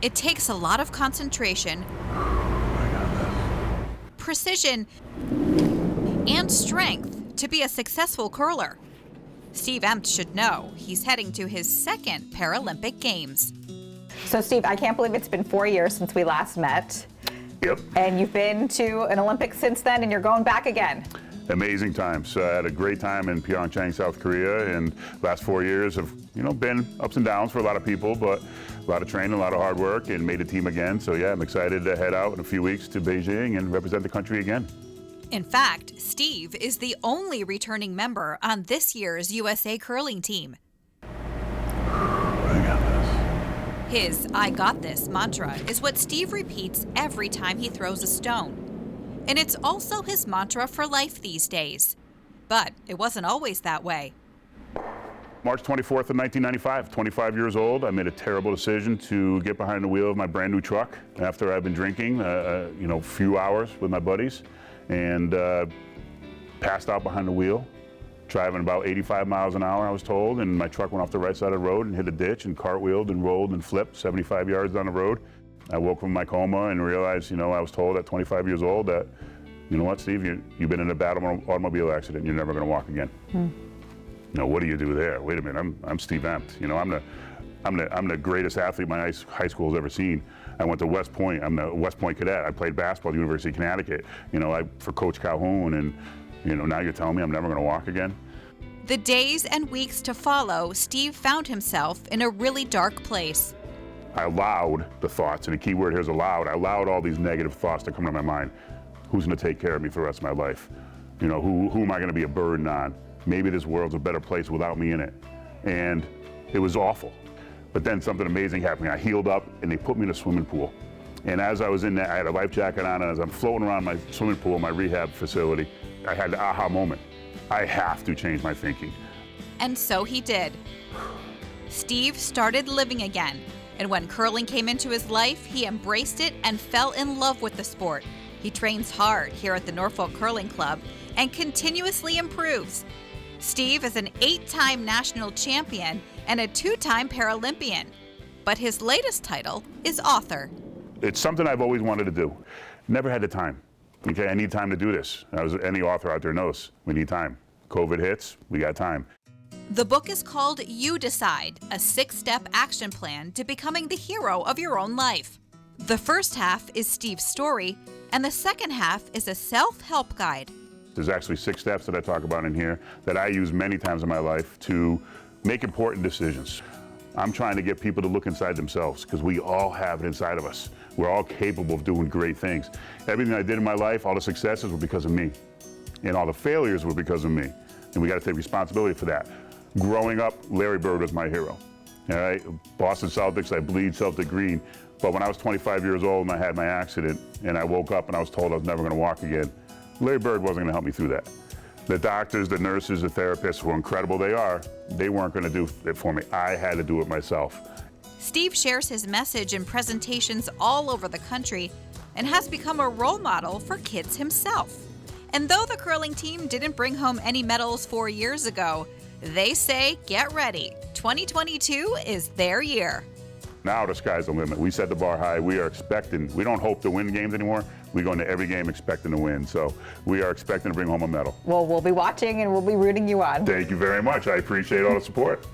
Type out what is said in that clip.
It takes a lot of concentration, precision, and strength to be a successful curler. Steve Empt should know he's heading to his second Paralympic Games. So Steve, I can't believe it's been 4 years since we last met. Yep. And you've been to an Olympics since then, and you're going back again. Amazing times. I had a great time in Pyeongchang, South Korea, and last 4 years have, been ups and downs for a lot of people, but a lot of training, a lot of hard work, and made a team again. So yeah, I'm excited to head out in a few weeks to Beijing and represent the country again. In fact, Steve is the only returning member on this year's USA curling team. I got this. His "I got this" mantra is what Steve repeats every time he throws a stone. And it's also his mantra for life these days. But it wasn't always that way. March 24th of 1995, 25 years old, I made a terrible decision to get behind the wheel of my brand new truck after I've been drinking, a few hours with my buddies, and passed out behind the wheel, driving about 85 miles an hour, I was told, and my truck went off the right side of the road and hit a ditch and cartwheeled and rolled and flipped 75 yards down the road. I woke from my coma and realized, I was told at 25 years old that, you know what, Steve, you've been in a bad automobile accident, you're never going to walk again. What do you do there? Wait a minute, I'm Steve Empt. I'm the greatest athlete my high school has ever seen. I went to West Point. I'm the West Point cadet. I played basketball at the University of Connecticut. For Coach Calhoun, and now you're telling me I'm never going to walk again. The days and weeks to follow, Steve found himself in a really dark place. I allowed the thoughts, and the key word here is allowed. I allowed all these negative thoughts to come to my mind. Who's going to take care of me for the rest of my life? Who am I going to be a burden on? Maybe this world's a better place without me in it. And it was awful. But then something amazing happened. I healed up, and they put me in a swimming pool. And as I was in there, I had a life jacket on, and as I'm floating around my swimming pool, my rehab facility, I had the aha moment. I have to change my thinking. And so he did. Steve started living again. And when curling came into his life, he embraced it and fell in love with the sport. He trains hard here at the Norfolk Curling Club and continuously improves. Steve is an 8-time national champion and a 2-time Paralympian. But his latest title is author. It's something I've always wanted to do. Never had the time. Okay, I need time to do this. As any author out there knows, we need time. COVID hits, we got time. The book is called You Decide, a 6-step action plan to becoming the hero of your own life. The first half is Steve's story, and the second half is a self-help guide. There's actually 6 steps that I talk about in here that I use many times in my life to make important decisions. I'm trying to get people to look inside themselves because we all have it inside of us. We're all capable of doing great things. Everything I did in my life, all the successes were because of me. And all the failures were because of me. And we got to take responsibility for that. Growing up, Larry Bird was my hero. All right, Boston Celtics, I bleed Celtic green. But when I was 25 years old and I had my accident and I woke up and I was told I was never going to walk again, Larry Bird wasn't going to help me through that. The doctors, the nurses, the therapists, who incredible they are, they weren't going to do it for me. I had to do it myself. Steve shares his message in presentations all over the country and has become a role model for kids himself. And though the curling team didn't bring home any medals 4 years ago, they say get ready. 2022 is their year. Now the sky's the limit. We set the bar high. We are expecting, we don't hope to win games anymore. We go into every game expecting to win. So we are expecting to bring home a medal. Well, we'll be watching and we'll be rooting you on. Thank you very much. I appreciate all the support.